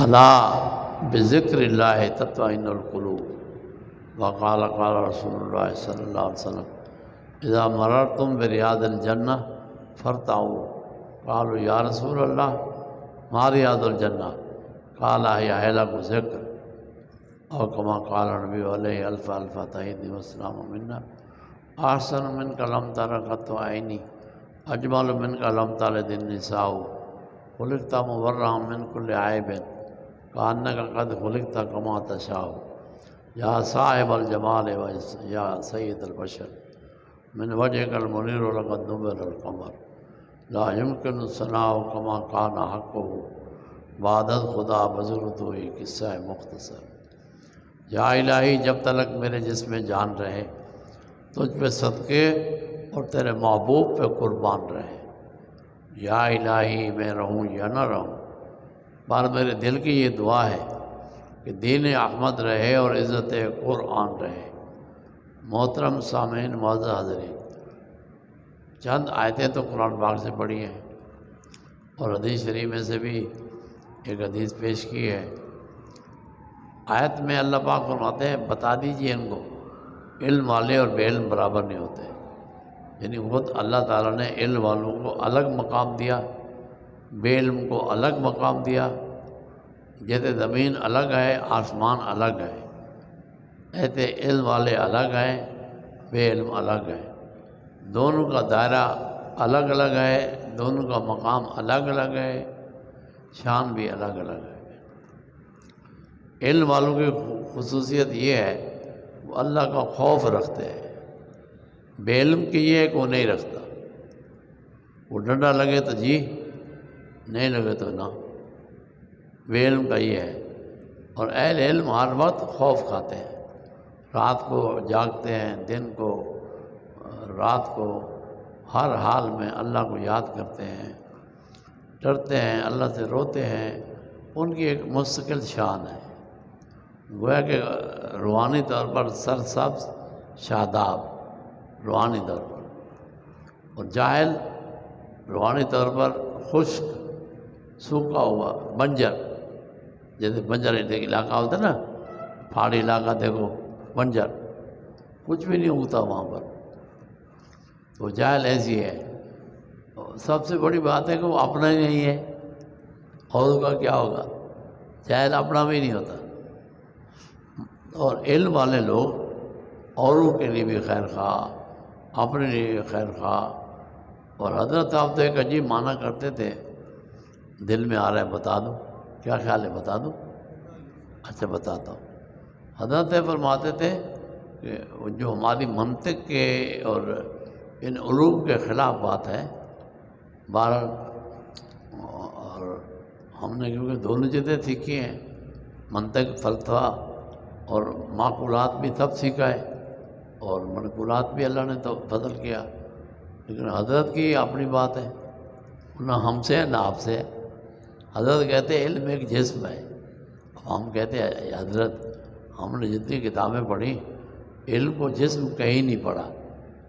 الا بذکر اللہ تطمئن القلوب وقال قال رسول اللہ صلی اللہ علیہ وسلم اذا مررتم بریاض الجنہ فارتعوا قالوا یا رسول اللہ ما ریاض الجنہ قال ہی حلق ذکر اور کما قال نبی علیہ الف الف تحید والسلام منا احسن من کا لم تر قط عینی اجمل من کا لم تلد النساء خلقت مبرئا من کل عیب کانک قد خلقت کما تشاء یا صاحب الجمال و یا سید البشر من وجهک المنیر لقد نور القمر لا يمكن الثناء کما کان حقه وعدت خدا بزرگ تو یہ قصہ ہے مختصر۔ یا الہی جب تلک میرے جسم میں جان رہے تجھ پہ صدقے اور تیرے محبوب پہ قربان رہے۔ یا الہی میں رہوں یا نہ رہوں، پر میرے دل کی یہ دعا ہے کہ دین احمد رہے اور عزت قرآن رہے۔ محترم سامعین، معزز حاضرین، چند آیتیں تو قرآن پاک سے پڑھی ہیں اور حدیث شریف میں سے بھی ایک حدیث پیش کی ہے۔ آیت میں اللہ پاک فرماتے ہیں بتا دیجئے ان کو علم والے اور بے علم برابر نہیں ہوتے، یعنی خود اللہ تعالیٰ نے علم والوں کو الگ مقام دیا، بے علم کو الگ مقام دیا۔ جیسے زمین الگ ہے آسمان الگ ہے، ایسے علم والے الگ ہیں بے علم الگ ہے، دونوں کا دائرہ الگ الگ ہے، دونوں کا مقام الگ الگ ہے، شان بھی الگ الگ ہے۔ علم والوں کی خصوصیت یہ ہے وہ اللہ کا خوف رکھتے ہیں، بے علم کی یہ ہے کہ وہ نہیں رکھتا، وہ ڈنڈا لگے تو جی، نہیں لگے تو نہ، بے علم کا یہ ہے۔ اور اہل علم ہر وقت خوف کھاتے ہیں، رات کو جاگتے ہیں، دن کو، رات کو، ہر حال میں اللہ کو یاد کرتے ہیں، ڈرتے ہیں، اللہ سے روتے ہیں، ان کی ایک مستقل شان ہے، گویا کہ روحانی طور پر سرسبز شاداب روحانی طور پر، اور جاہل روحانی طور پر خشک سوکھا ہوا بنجر، جیسے بنجر علاقہ ہوتا ہے نا، پہاڑی علاقہ دیکھو بنجر، کچھ بھی نہیں اگتا وہاں پر، تو جاہل ایسی ہے۔ سب سے بڑی بات ہے کہ وہ اپنا ہی نہیں ہے، اوروں کا کیا ہوگا، جاہل اپنا بھی نہیں ہوتا۔ اور علم والے لوگ اوروں کے لیے بھی خیر خواہ، اپنے لیے بھی خیر خواہ۔ اور حضرت آپ تو ایک عجیب معنی کرتے تھے، دل میں آ رہا ہے بتا دوں، کیا خیال ہے بتا دوں؟ اچھا بتاتا ہوں۔ حضرت فرماتے تھے کہ جو ہماری منطق کے اور ان علوم کے خلاف بات ہے، بہرحال، اور ہم نے کیونکہ دونوں چیزیں سیکھی ہیں، منطق فلسفہ اور معقولات بھی سب سیکھا ہے، اور منقولات بھی اللہ نے تو فضل کیا، لیکن حضرت کی اپنی بات ہے، نہ ہم سے ہے نہ آپ سے ہے۔ حضرت کہتے ہیں علم ایک جسم ہے، ہم کہتے ہیں حضرت ہم نے جتنی کتابیں پڑھی علم کو جسم کہیں نہیں پڑھا۔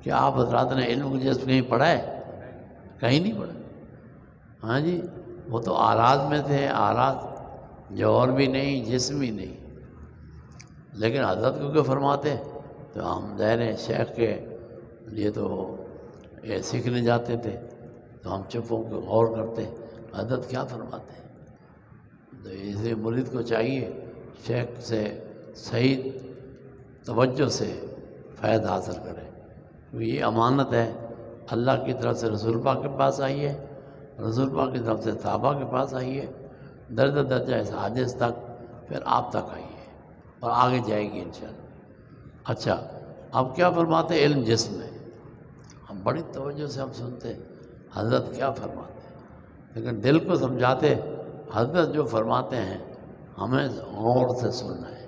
کیا آپ حضرات نے علم کو جسم کہیں پڑھا ہے؟ کہیں نہیں پڑھا۔ ہاں جی، وہ تو آراز میں تھے، آراز، جوہر بھی نہیں، جسم بھی نہیں۔ لیکن حضرت کو کیا فرماتے تو ہم ظاہر شیخ کے لیے تو یہ سیکھنے جاتے تھے تو ہم چپ ہو کے غور کرتے حضرت کیا فرماتے ہیں۔ تو اسے مرید کو چاہیے شیخ سے صحیح توجہ سے فیض حاصل کرے، کیونکہ یہ امانت ہے، اللہ کی طرف سے رسول پاک کے پاس آئی ہے، رسول پاک کی طرف سے صحابہ کے پاس آئی ہے، درجہ درجہ اس حادث تک، پھر آپ تک آئی ہے اور آگے جائے گی انشاءاللہ۔ اچھا، اب کیا فرماتے علم جسم ہے، ہم بڑی توجہ سے ہم سنتے حضرت کیا فرماتے ہیں، لیکن دل کو سمجھاتے حضرت جو فرماتے ہیں ہمیں غور سے سننا ہے۔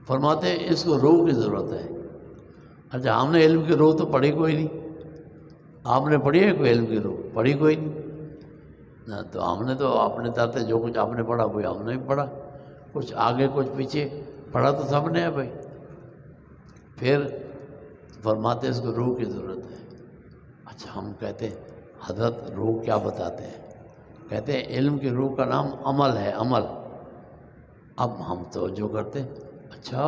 فرماتے ہیں اس کو روح کی ضرورت ہے۔ اچھا، ہم نے علم کی روح تو پڑھی کوئی نہیں، آپ نے پڑھی ہے کوئی علم کی روح؟ پڑھی کوئی نہیں، تو ہم نے تو اپنے طرف سے جو کچھ آپ نے پڑھا کوئی ہم نے بھی پڑھا، کچھ آگے کچھ پیچھے پڑھا تو سب نے ہے بھائی۔ پھر فرماتے اس کو روح کی ضرورت ہے۔ اچھا، ہم کہتے ہیں حضرت روح کیا بتاتے ہیں؟ کہتے ہیں علم کی روح کا نام عمل ہے، عمل۔ اب ہم توجہ کرتے اچھا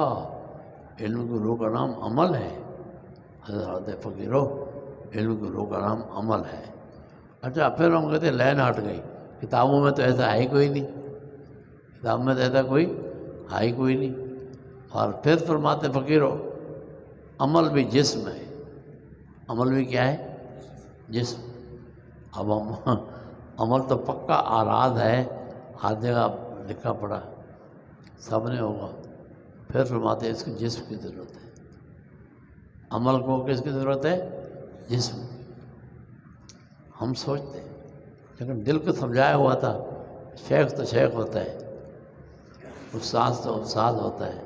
علم کی روح کا نام عمل ہے، حضرت فقیرو علم کی روح کا نام عمل ہے۔ اچھا پھر ہم کہتے ہیں لائن ہٹ گئی، کتابوں میں تو ایسا ہے ہی کوئی نہیں، کتاب میں تو ایسا کوئی ہے ہی کوئی نہیں۔ اور پھر فرماتے فقیرو عمل بھی جسم ہے، عمل بھی کیا ہے؟ جسم۔ اب ہم عمل تو پکا آراد ہے، ہر جگہ لکھا پڑا سب نے ہوگا۔ پھر فرماتے ہیں اس کی جسم کی ضرورت ہے، عمل کو کس کی ضرورت ہے؟ جسم کی۔ ہم سوچتے ہیں لیکن دل کو سمجھایا ہوا تھا، شیخ تو شیخ ہوتا ہے، استاذ تو استاذ ہوتا ہے،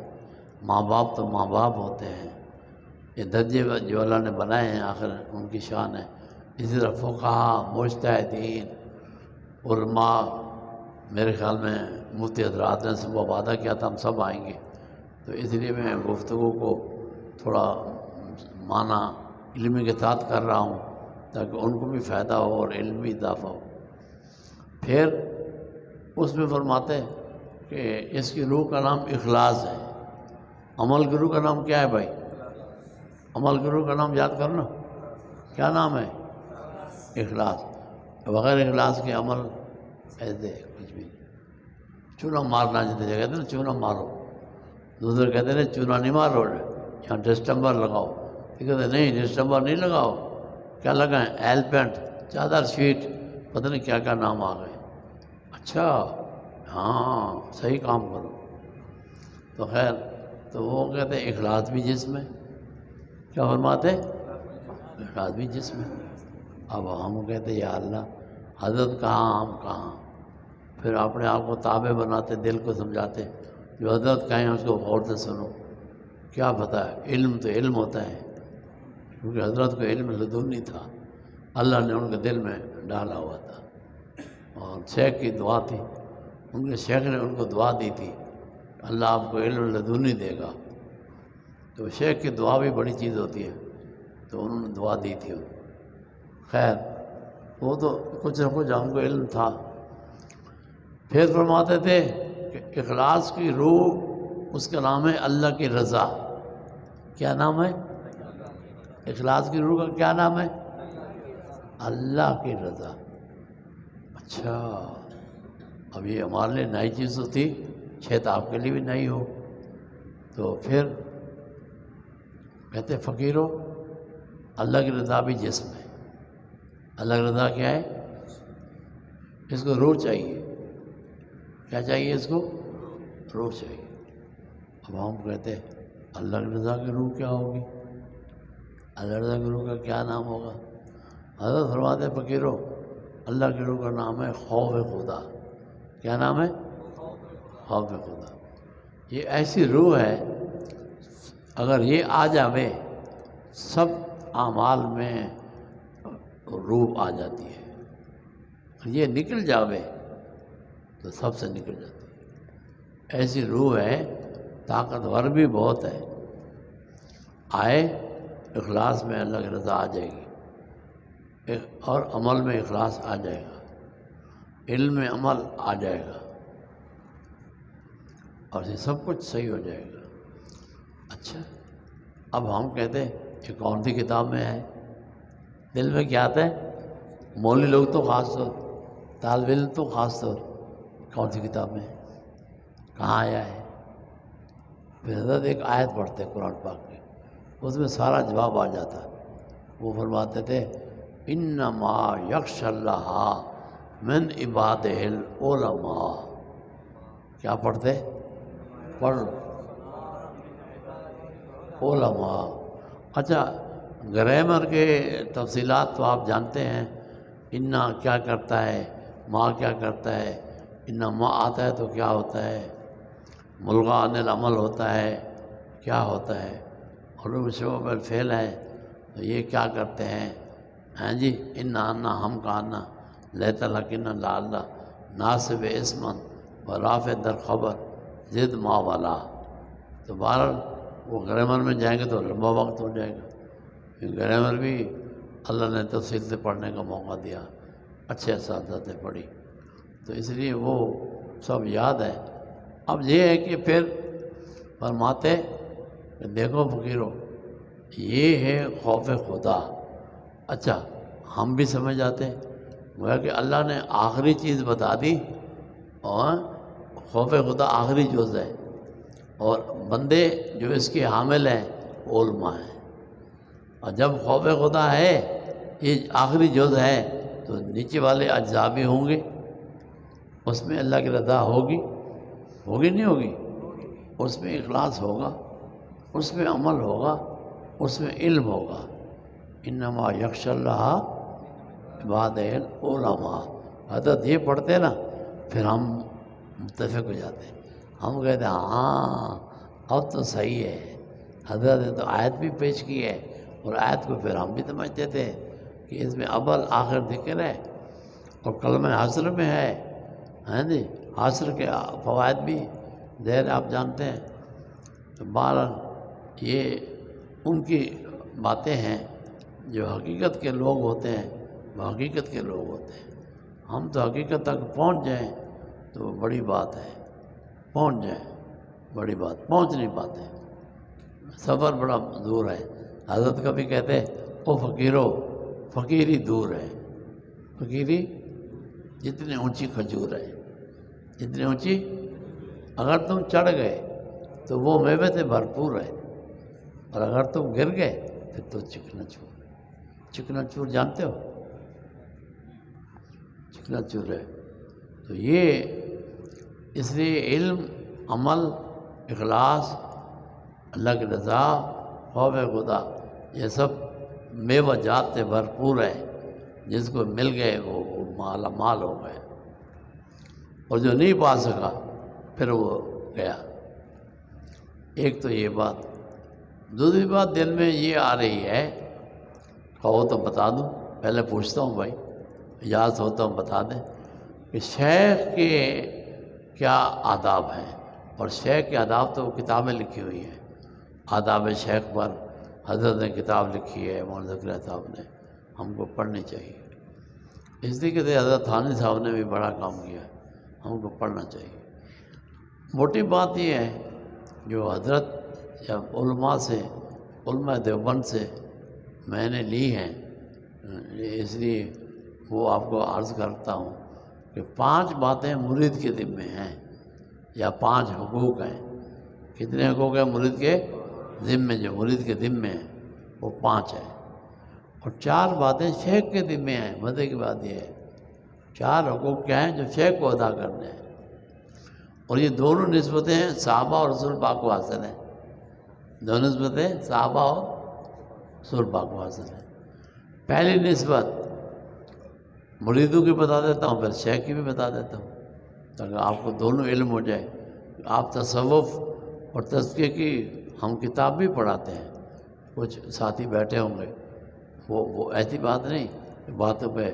ماں باپ تو ماں باپ ہوتے ہیں۔ یہ درجے جو اللہ نے بنائے ہیں آخر ان کی شان ہے۔ اسی طرح فقہا، مجتہدین، علماء، میرے خیال میں مفتی حضرات نے صبح وعدہ کیا تھا ہم سب آئیں گے، تو اس لیے میں گفتگو کو تھوڑا معنی علمی کے ساتھ کر رہا ہوں تاکہ ان کو بھی فائدہ ہو اور علم بھی اضافہ ہو۔ پھر اس میں فرماتے ہیں کہ اس کی روح کا نام اخلاص ہے۔ عمل کی روح کا نام کیا ہے بھائی؟ عمل کی روح کا نام یاد کرنا، کیا نام ہے؟ اخلاص۔ بغیر اخلاص کے عمل ایسے کچھ بھی نہیں۔ چونا مارنا جتنے جگہ کہتے ہیں نا چونا مارو، دوسرے کہتے ہیں چونا نہیں مارو، یہاں ڈسٹمبر لگاؤ، یہ کہتے ہیں نہیں ڈسٹمبر نہیں لگاؤ، کیا لگائیں؟ ایل پینٹ، چادر شیٹ، پتہ نہیں کیا کیا نام آ گئے۔ اچھا ہاں صحیح کام کرو۔ تو خیر تو وہ کہتے ہیں اخلاص بھی جسم ہے۔ کیا فرماتے؟ اخلاص بھی جسم ہے۔ اب ہم کہتے یا اللہ حضرت کہاں ہم کہاں، پھر اپنے آپ کو تابع بناتے، دل کو سمجھاتے، جو حضرت کہیں اس کو غور سے سنو۔ کیا پتہ ہے علم تو علم ہوتا ہے، کیونکہ حضرت کو علم لدنی تھا، اللہ نے ان کے دل میں ڈالا ہوا تھا۔ اور شیخ کی دعا تھی، ان کے شیخ نے ان کو دعا دی تھی اللہ آپ کو علم لدنی دے گا، تو شیخ کی دعا بھی بڑی چیز ہوتی ہے، تو انہوں نے دعا دی تھی۔ خیر وہ تو کچھ نہ کچھ ہم کو علم تھا۔ پھر فرماتے تھے کہ اخلاص کی روح اس کا نام ہے اللہ کی رضا۔ کیا نام ہے؟ اخلاص کی روح کا کیا نام ہے؟ اللہ کی رضا۔ اچھا اب یہ ہمارے لیے نئی چیز تو تھی، شاید آپ کے لیے بھی نئی ہو۔ تو پھر کہتے فقیرو اللہ کی رضا بھی جسم ہے۔ اللہ کی رضا کیا ہے؟ اس کو روح چاہیے۔ کیا چاہیے اس کو؟ روح چاہیے۔ اب ہم کہتے اللہ کی رضا کی روح کیا ہوگی؟ اللہ رضا کی روح کا کیا نام ہوگا؟ حضرت فرماتے فقیرو اللہ کی روح کا نام ہے خوف خدا۔ کیا نام ہے؟ خوف خدا۔ یہ ایسی روح ہے اگر یہ آ جاوے سب اعمال میں روح آ جاتی ہے، یہ نکل جاوے تو سب سے نکل جاتی ہے۔ ایسی روح ہے، طاقتور بھی بہت ہے، آئے اخلاص میں اللہ کی رضا آ جائے گی، اور عمل میں اخلاص آ جائے گا، علم میں عمل آ جائے گا، اور یہ سب کچھ صحیح ہو جائے گا۔ اچھا اب ہم کہتے ہیں یہ کون سی کتاب میں ہے؟ دل میں کیا آتا ہے؟ مولوی لوگ تو خاص طور، طالب علم تو خاص طور، کون سی کتاب میں ہے؟ کہاں آیا ہے؟ پھر حضرت ایک آیت پڑھتے قرآن پاک میں، اس میں سارا جواب آ جاتا۔ وہ فرماتے تھے انما یخش اللہ من عبادہ العلماء۔ کیا پڑھتے؟ پڑھ علماء۔ اچھا گرامر کے تفصیلات تو آپ جانتے ہیں، انا کیا کرتا ہے، ما کیا کرتا ہے، انا ما آتا ہے تو کیا ہوتا ہے، ملغا عن العمل ہوتا ہے کیا ہوتا ہے، حروف شبہ الفعل ہے تو یہ کیا کرتے ہیں، ہاں جی انا انا ہم کا انا، لیت لکن لا اللہ، ناصب اسمن و رافع در خبر زد ما والا۔ تو بہرحال وہ گرامر میں جائیں گے تو لمبا وقت ہو جائے گا، گرامر بھی اللہ نے تفصیل سے پڑھنے کا موقع دیا، اچھے اساتذہ سے پڑھی۔ تو اس لیے وہ سب یاد ہے۔ اب یہ ہے کہ پھر فرماتے کہ دیکھو فقیرو، یہ ہے خوف خدا۔ اچھا ہم بھی سمجھ جاتے گویا کہ اللہ نے آخری چیز بتا دی، اور خوف خدا آخری جز ہے، اور بندے جو اس کے حامل ہیں وہ علماء ہیں۔ اور جب خوف خدا ہے یہ آخری جز ہے تو نیچے والے اجزاء بھی ہوں گے، اس میں اللہ کی رضا ہوگی نہیں ہوگی، اس میں اخلاص ہوگا، اس میں عمل ہوگا، اس میں علم ہوگا۔ انما یخشی اللہ عباد العلماء۔ حضرت یہ پڑھتے نا پھر ہم متفق ہو جاتے ہیں، ہم کہتے ہیں ہاں اب تو صحیح ہے، حضرت نے تو آیت بھی پیش کی ہے، اور آیت کو پھر ہم بھی سمجھتے تھے کہ اس میں اول آخر ذکر ہے، اور کلمہ حصر میں ہے، ہیں جی، حصر کے فوائد بھی ظاہر آپ جانتے ہیں۔ تو بہرحال یہ ان کی باتیں ہیں، جو حقیقت کے لوگ ہوتے ہیں وہ حقیقت کے لوگ ہوتے ہیں۔ ہم تو حقیقت تک پہنچ جائیں تو بڑی بات ہے، پہنچ جائیں بڑی بات، پہنچ نہیں پاتے، سفر بڑا دور ہے۔ حضرت کبھی کہتے او فقیرو، فقیری دور ہے، فقیری جتنی اونچی کھجور ہے، جتنی اونچی، اگر تم چڑھ گئے تو وہ میوے سے بھرپور ہے، اور اگر تم گر گئے پھر تو چکنا چور۔ چکنا چور جانتے ہو؟ چکنا چور ہے۔ تو یہ اس لیے علم، عمل، اخلاص، اللہ کی رضا، خوف خدا، یہ سب میوہ جات سے بھرپور ہے۔ جس کو مل گئے وہ مالا مال ہو گئے، اور جو نہیں پا سکا پھر وہ گیا۔ ایک تو یہ بات۔ دوسری بات دل میں یہ آ رہی ہے، کہو تو بتا دوں، پہلے پوچھتا ہوں بھائی، اجازت ہو تو بتا دیں کہ شیخ کے کیا آداب ہیں، اور شیخ کے آداب تو کتابیں لکھی ہوئی ہیں۔ آداب شیخ پر حضرت نے کتاب لکھی ہے، مولانا زکریا صاحب نے، ہم کو پڑھنی چاہیے۔ اس لیے کہ حضرت تھانوی صاحب نے بھی بڑا کام کیا ہے، ہم کو پڑھنا چاہیے۔ موٹی بات یہ ہے جو حضرت یا علماء سے، علماء دیوبند سے میں نے لی ہیں، اس لیے وہ آپ کو عرض کرتا ہوں کہ 5 باتیں مرید کے ذمے ہیں، یا 5 حقوق ہیں۔ کتنے حقوق ہیں مرید کے ذمے؟ جو مرید کے ذمے ہیں وہ 5 ہیں، اور 4 باتیں شیخ کے ذمے ہیں۔ مزے کی بات یہ ہے 4 حقوق کیا ہیں جو شیخ کو ادا کرنے ہیں، اور یہ دونوں نسبتیں صحابہ اور رسول پاک کو حاصل ہیں۔ دونوں نسبتیں صحابہ اور رسول پاک کو حاصل ہیں۔ پہلی نسبت مریدوں کی بتا دیتا ہوں، پھر شیخ کی بھی بتا دیتا ہوں، تاکہ آپ کو دونوں علم ہو جائے۔ آپ تصوف اور تزکیے کی ہم کتاب بھی پڑھاتے ہیں، کچھ ساتھی بیٹھے ہوں گے، وہ ایسی بات نہیں کہ باتوں پہ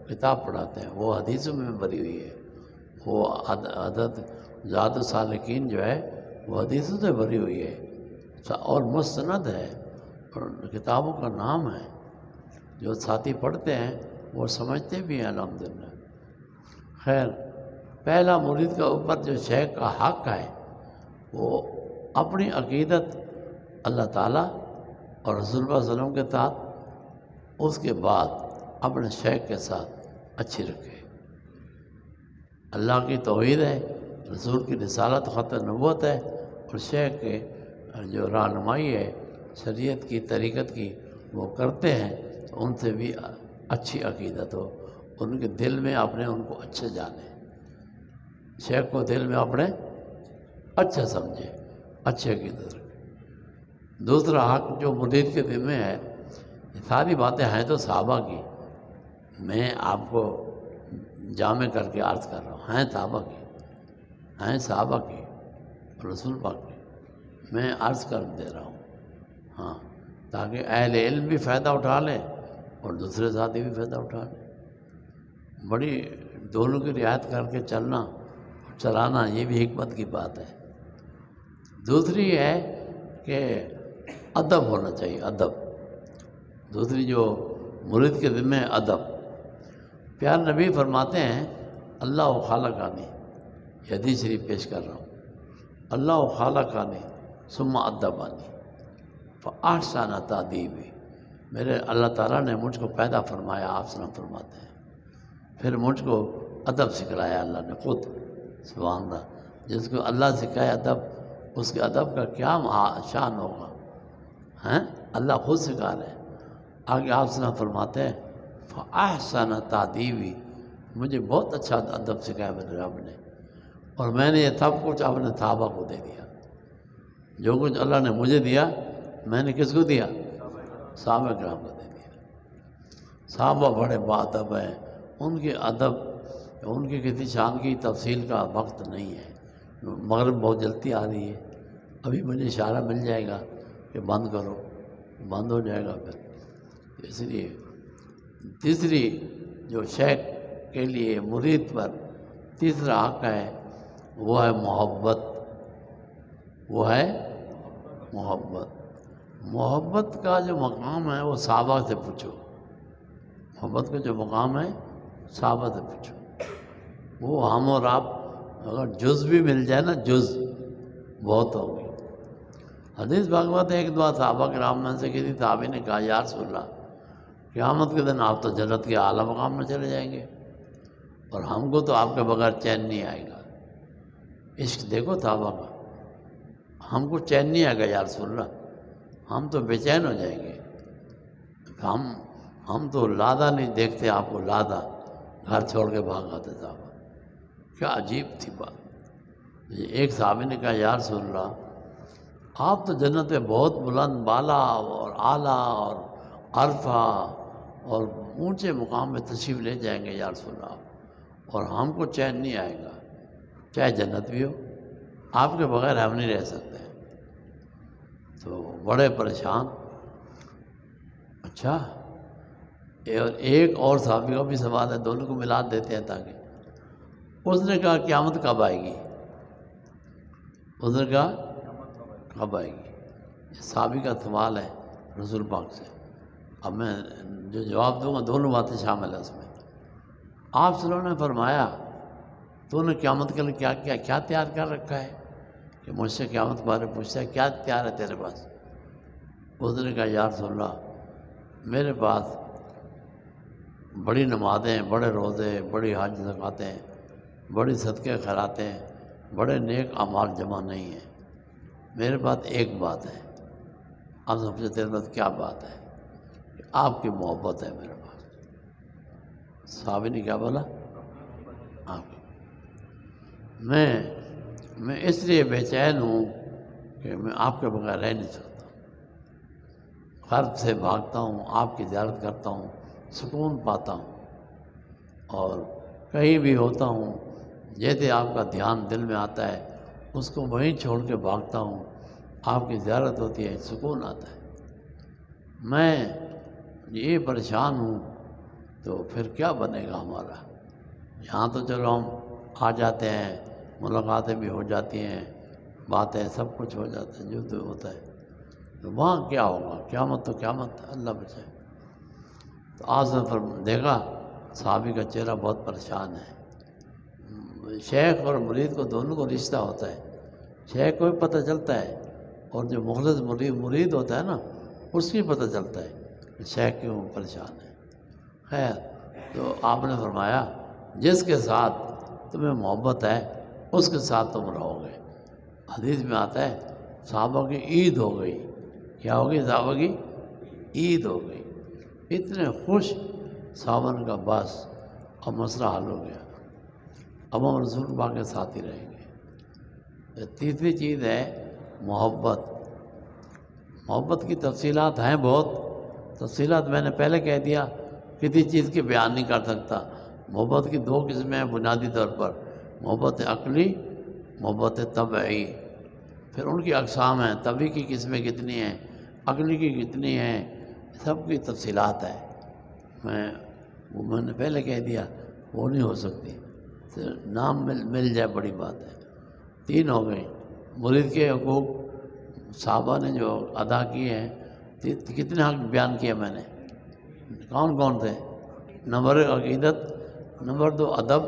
کتاب پڑھاتے ہیں، وہ حدیثوں میں بھری ہوئی ہے۔ وہ حضرت زاد السالکین جو ہے وہ حدیثوں سے بھری ہوئی ہے، اور مستند ہے، اور کتابوں کا نام ہے۔ جو ساتھی پڑھتے ہیں وہ سمجھتے بھی ہیں الحمدللہ۔ خیر، پہلا مرید کا اوپر جو شیخ کا حق ہے وہ اپنی عقیدت اللہ تعالیٰ اور رسول اللہ صلی اللہ علیہ وسلم کے ساتھ، اس کے بعد اپنے شیخ کے ساتھ اچھی رکھے۔ اللہ کی توحید ہے، رسول کی رسالت خط نبوت ہے، اور شیخ کے جو رہنمائی ہے شریعت کی، طریقت کی، وہ کرتے ہیں، تو ان سے بھی اچھی عقیدت ہو، ان کے دل میں اپنے ان کو اچھے جانے، شیخ کو دل میں اپنے اچھا سمجھے، اچھے عقیدت رکھے۔ دوسرا حق جو مرید کے ذمہ ہے، یہ ساری باتیں ہیں تو صحابہ کی، میں آپ کو جامع کر کے عرض کر رہا ہوں، ہیں صحابہ کی، ہیں صحابہ کی اور رسول پاک کی، میں عرض کر دے رہا ہوں، ہاں، تاکہ اہل علم بھی فائدہ اٹھا لیں اور دوسرے ساتھی بھی فائدہ اٹھا لیں۔ بڑی دونوں کی رعایت کر کے چلنا اور چلانا، یہ بھی حکمت کی بات ہے۔ دوسری ہے کہ ادب ہونا چاہیے، ادب۔ دوسری جو مرید کے ذمہ ہے ادب۔ پیارے نبی فرماتے ہیں اللہ خالقانی، یہ حدیث شریف پیش کر رہا ہوں، اللہ خالقانی ثم ادبانی فاحسن تادیبی، میرے اللہ تعالیٰ نے مجھ کو پیدا فرمایا، آپ سلام فرماتے ہیں، پھر مجھ کو ادب سکھلایا اللہ نے خود، سبحان اللہ، جس کو اللہ سکھائے ادب، اس کے ادب کا کیا شان ہوگا، ہیں اللہ خود سکھا رہے ہیں۔ آگے آپ سلام فرماتے ہیں فاحسن تادیبی، مجھے بہت اچھا ادب سکھایا میرے رب نے، اور میں نے یہ سب کچھ اپنے صحابہ کو دے دیا، جو کچھ اللہ نے مجھے دیا میں نے کس کو دیا؟ صحابہ کرام کو دے دیا۔ صحابہ بڑے باادب ہیں، ان کے ادب، ان کی کسی شان کی تفصیل کا وقت نہیں ہے، مغرب بہت جلدی آ رہی ہے، ابھی مجھے اشارہ مل جائے گا کہ بند کرو، بند ہو جائے گا پھر، اس لیے تیسری جو شیخ کے لیے مرید پر تیسرا حق ہے وہ ہے محبت، وہ ہے محبت۔ محبت کا جو مقام ہے وہ صحابہ سے پوچھو، محبت کا جو مقام ہے صحابہ سے پوچھو، وہ ہم اور آپ اگر جز بھی مل جائے نا، جز بہت ہوگی۔ حدیث بھگوت ایک دعا صحابہ کرام میں سے کسی صحابی نے کہا یا رسول اللہ قیامت کے دن آپ تو جنت کے اعلیٰ مقام میں چلے جائیں گے، اور ہم کو تو آپ کے بغیر چین نہیں آئے گا۔ عشق دیکھو صحابہ کا، ہم کو چین نہیں آئے گا یا رسول اللہ، ہم تو بے چین ہو جائیں گے، ہم تو لادا نہیں دیکھتے آپ کو، لادا گھر چھوڑ کے بھاگ آتے صحابہ۔ کیا عجیب تھی بات۔ ایک صحابی نے کہا یا رسول اللہ آپ تو جنت میں بہت بلند بالا اور اعلیٰ اور عرفہ اور اونچے مقام میں تشریف لے جائیں گے یا رسول اللہ، اور ہم کو چین نہیں آئے گا، چاہے جنت بھی ہو، آپ کے بغیر ہم نہیں رہ سکتے۔ تو بڑے پریشان۔ اچھا، ایک اور صحابی کا بھی سوال ہے، دونوں کو ملا دیتے ہیں تاکہ، اس نے کہا قیامت کب آئے گی؟ اس نے کہا کب آئے گی؟ یہ صحابی کا سوال ہے رسول پاک سے۔ اب میں جو جواب دوں گا دونوں باتیں شامل ہیں اس میں۔ آپ صلی اللہ علیہ وسلم نے فرمایا تو نے قیامت کے لیے کیا تیار کر رکھا ہے کہ مجھ سے قیامت کے بارے میں پوچھتا ہے، کیا تیار ہے تیرے پاس؟ اس نے کہا یا رسول اللہ میرے پاس بڑی نمازیں، بڑے روزے، بڑی حج زکاتیں، بڑی صدقے خیراتیں، بڑے نیک اعمال جمع نہیں ہیں، میرے پاس ایک بات ہے۔ آپ سب سے تیرے پاس کیا بات ہے؟ کہ آپ کی محبت ہے میرے پاس۔ صحابی نے کیا بولا؟ آپ کی۔ میں اس لیے بے چین ہوں کہ میں آپ کے بغیر رہ نہیں سکتا، قرب سے بھاگتا ہوں، آپ کی زیارت کرتا ہوں، سکون پاتا ہوں، اور کہیں بھی ہوتا ہوں جیسے آپ کا دھیان دل میں آتا ہے اس کو وہیں چھوڑ کے بھاگتا ہوں، آپ کی زیارت ہوتی ہے، سکون آتا ہے۔ میں یہ پریشان ہوں تو پھر کیا بنے گا ہمارا؟ یہاں تو چلو ہم آ جاتے ہیں، ملاقاتیں بھی ہو جاتی ہیں، باتیں سب کچھ ہو جاتا ہے جو تو ہوتا ہے، تو وہاں کیا ہوگا؟ قیامت تو قیامت، اللہ بچائے۔ تو آج دیکھا صحابی کا چہرہ بہت پریشان ہے۔ شیخ اور مرید کو دونوں کو رشتہ ہوتا ہے، شیخ کو بھی پتہ چلتا ہے، اور جو مخلص مرید ہوتا ہے نا اس کی پتہ چلتا ہے کہ شیخ کیوں پریشان ہے۔ خیر، تو آپ نے فرمایا جس کے ساتھ تمہیں محبت ہے اس کے ساتھ تم رہو گے۔ حدیث میں آتا ہے صحابہ کی عید ہو گئی۔ کیا ہوگی؟ صحابہ کی عید ہو گئی، اتنے خوش صحابہ کا، بس اب مسئلہ حل ہو گیا، اب ہم رسول پاک کے ساتھ ہی رہیں گے۔ تیسری چیز ہے محبت۔ محبت کی تفصیلات ہیں بہت، تفصیلات میں نے پہلے کہہ دیا، کسی چیز کی بیان نہیں کر سکتا۔ محبت کی دو قسمیں ہیں بنیادی طور پر، محبت عقلی، محبت طبعی۔ پھر ان کی اقسام ہیں، طبعی کی قسمیں کتنی ہیں، عقلی کی کتنی ہیں، سب کی تفصیلات ہیں۔ میں نے پہلے کہہ دیا وہ نہیں ہو سکتی، نام مل جائے بڑی بات ہے۔ تین ہو گئی۔ مرید کے حقوق صحابہ نے جو ادا کیے ہیں، کتنے حق بیان کیے میں نے؟ کون کون تھے؟ نمبر ایک عقیدت، نمبر دو ادب،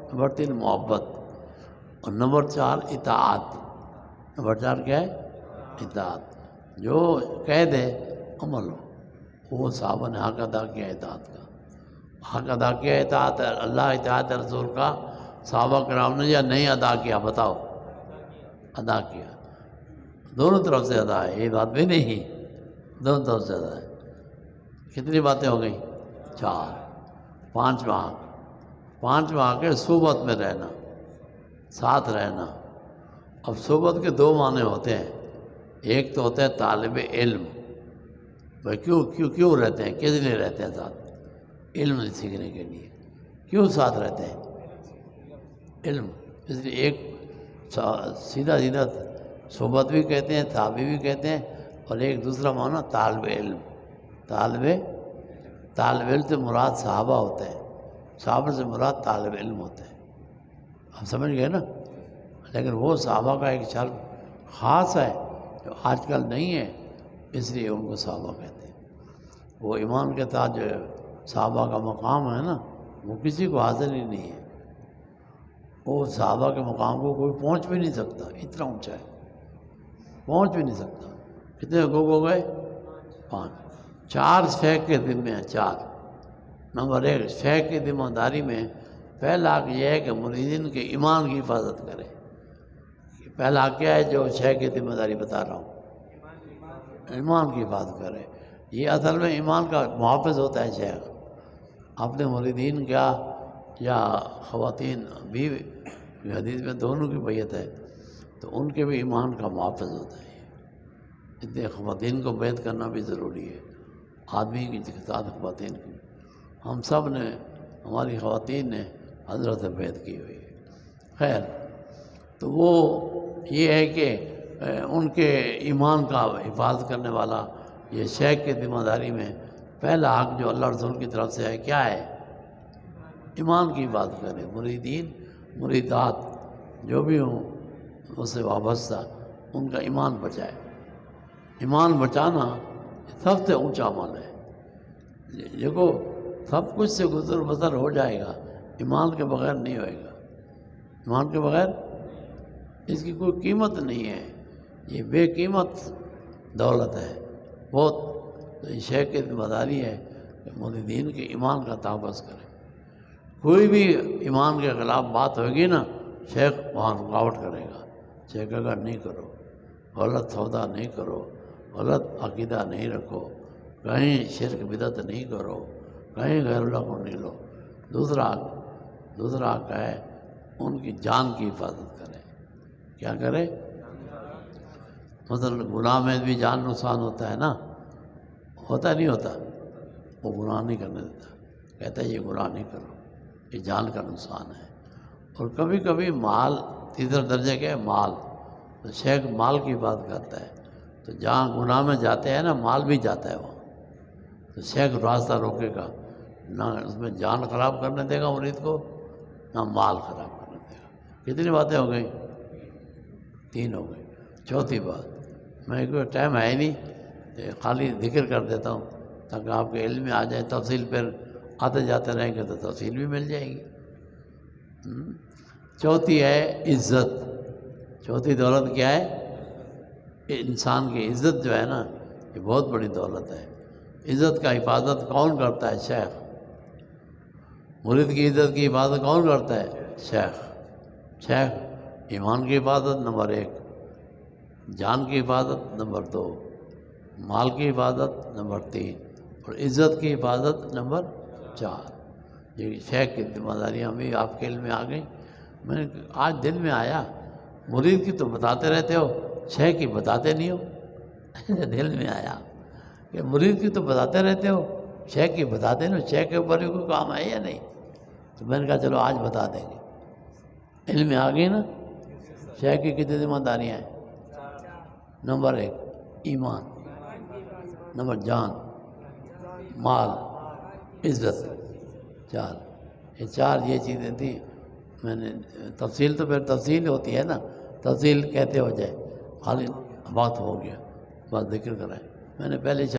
نمبر 3 محبت، اور نمبر 4 اطاعت۔ نمبر 4 کیا ہے؟ اطاعت۔ جو کہہ دے عمل ہو، وہ صحابہ نے حق ادا کیا اطاعت کا، حق ادا کیا اطاعت اللہ اطاعت رسول کا صحابہ کرام نے، یا نہیں ادا کیا؟ بتاؤ۔ ادا کیا، دونوں طرف سے ادا ہے، یہ بات بھی نہیں، دونوں طرف سے ادا ہے۔ کتنی باتیں ہو گئیں؟ 4۔ پانچواں کے صحبت میں رہنا، ساتھ رہنا۔ اب صحبت کے 2 معنی ہوتے ہیں، ایک تو ہوتا ہے طالب علم، بھائی کیوں رہتے ہیں، کس لیے رہتے ہیں ساتھ؟ علم سیکھنے کے لیے۔ کیوں ساتھ رہتے ہیں؟ علم۔ اس لیے ایک سیدھا صحبت بھی کہتے ہیں، تابعی بھی کہتے ہیں، اور ایک دوسرا معنی طالب علم۔ طالب علم سے مراد صحابہ ہوتے ہیں، صحابہ سے مراد طالب علم ہوتے ہیں، ہم سمجھ گئے نا؟ لیکن وہ صحابہ کا ایک شرط خاص ہے جو آج کل نہیں ہے، اس لیے ان کو صحابہ کہتے ہیں۔ وہ ایمان کے ساتھ جو صحابہ کا مقام ہے نا، وہ کسی کو حاصل ہی نہیں ہے، وہ صحابہ کے مقام کو کوئی پہنچ بھی نہیں سکتا، اتنا اونچا ہے، پہنچ بھی نہیں سکتا۔ کتنے حقوق ہو گئے؟ 5۔ 4 شیخ کے ذمے ہیں، 4۔ نمبر 1 شیخ کی ذمہ داری میں پہلا حق یہ ہے کہ مریدین کے ایمان کی حفاظت کرے۔ پہلا حق کیا ہے جو شیخ کی ذمہ داری بتا رہا ہوں؟ ایمان کی حفاظت کرے۔ یہ اصل میں ایمان کا محافظ ہوتا ہے شیخ، اپنے مریدین کا یا خواتین بھی، حدیث میں دونوں کی بیعت ہے، تو ان کے بھی ایمان کا محافظ ہوتا ہے۔ اتنے خواتین کو بیعت کرنا بھی ضروری ہے، آدمی کی ساتھ خواتین کی۔ ہم سب نے، ہماری خواتین نے حضرت سے بیعت کی ہوئی ہے۔ خیر، تو وہ یہ ہے کہ ان کے ایمان کا حفاظت کرنے والا یہ شیخ کی ذمہ داری میں پہلا حق جو اللہ رسول کی طرف سے ہے کیا ہے؟ ایمان کی حفاظت کرے۔ مریدین مریدات جو بھی ہوں اس سے وابستہ، ان کا ایمان بچائے۔ ایمان بچانا سب سے اونچا عمل ہے۔ دیکھو سب کچھ سے گزر بسر ہو جائے گا، ایمان کے بغیر نہیں ہوئے گا۔ ایمان کے بغیر اس کی کوئی قیمت نہیں ہے، یہ بے قیمت دولت ہے بہت۔ تو یہ شیخ کی ذمہ داری ہے کہ مریدین کے ایمان کا تحفظ کرے۔ کوئی بھی ایمان کے خلاف بات ہوگی نا، شیخ وہاں رکاوٹ کرے گا۔ شیخ اگر نہیں کرو، غلط سودا نہیں کرو، غلط عقیدہ نہیں رکھو، کہیں شرک بدعت نہیں کرو، کہیں غیر اللہ کو نہیں لو۔ دوسرا حق ہے ان کی جان کی حفاظت کرے۔ کیا کرے؟ مثلا گناہ میں بھی جان نقصان ہوتا ہے نا، ہوتا نہیں ہوتا؟ وہ گناہ نہیں کرنے دیتا، کہتا ہے یہ گناہ نہیں کرو، یہ جان کا نقصان ہے۔ اور کبھی کبھی مال، تیسرا درجے کے مال، تو شیخ مال کی بات کرتا ہے، تو جہاں گناہ میں جاتے ہیں نا، مال بھی جاتا ہے وہاں، تو شیخ راستہ روکے گا، نہ اس میں جان خراب کرنے دے گا مرید کو، نہ مال خراب کرنے دے گا۔ کتنی باتیں ہو گئیں؟ 3 ہو گئی۔ چوتھی بات، میں کوئی ٹائم ہے ہی نہیں، خالی ذکر کر دیتا ہوں تاکہ آپ کے علم میں آ جائے، تفصیل پھر آتے جاتے رہیں گے تو تفصیل بھی مل جائے گی۔ چوتھی ہے عزت۔ چوتھی دولت کیا ہے؟ انسان کی عزت جو ہے نا، یہ بہت بڑی دولت ہے۔ عزت کا حفاظت کون کرتا ہے؟ شیخ۔ مرید کی عزت کی حفاظت کون کرتا ہے؟ شیخ۔ ایمان کی حفاظت نمبر 1، جان کی حفاظت نمبر 2، مال کی حفاظت نمبر 3، اور عزت کی حفاظت نمبر 4۔ یہ شیخ کی ذمہ داریاں بھی آپ کے علم میں آ گئیں۔ میں نے آج دل میں آیا، مرید کی تو بتاتے رہتے ہو، شیخ کی بتاتے نہیں ہو۔ دل میں آیا کہ مرید کی تو بتاتے رہتے ہو، شیخ کی بتاتے نہیں ہو، شیخ کے اوپر بھی کوئی کام ہے یا نہیں؟ تو میں نے کہا چلو آج بتا دیں گے۔ علم میں آ گئی نا؟ شیخ کی کتنی ذمہ داریاں ہیں؟ نمبر 1 ایمان، نمبر جان، مال، عزت، 4۔ یہ 4 یہ چیزیں تھیں۔ میں نے تفصیل تو پھر تفصیل ہوتی ہے نا، تفصیل کہتے ہو جائے، خالی بات ہو گیا، بات ذکر کرائے۔ میں نے پہلے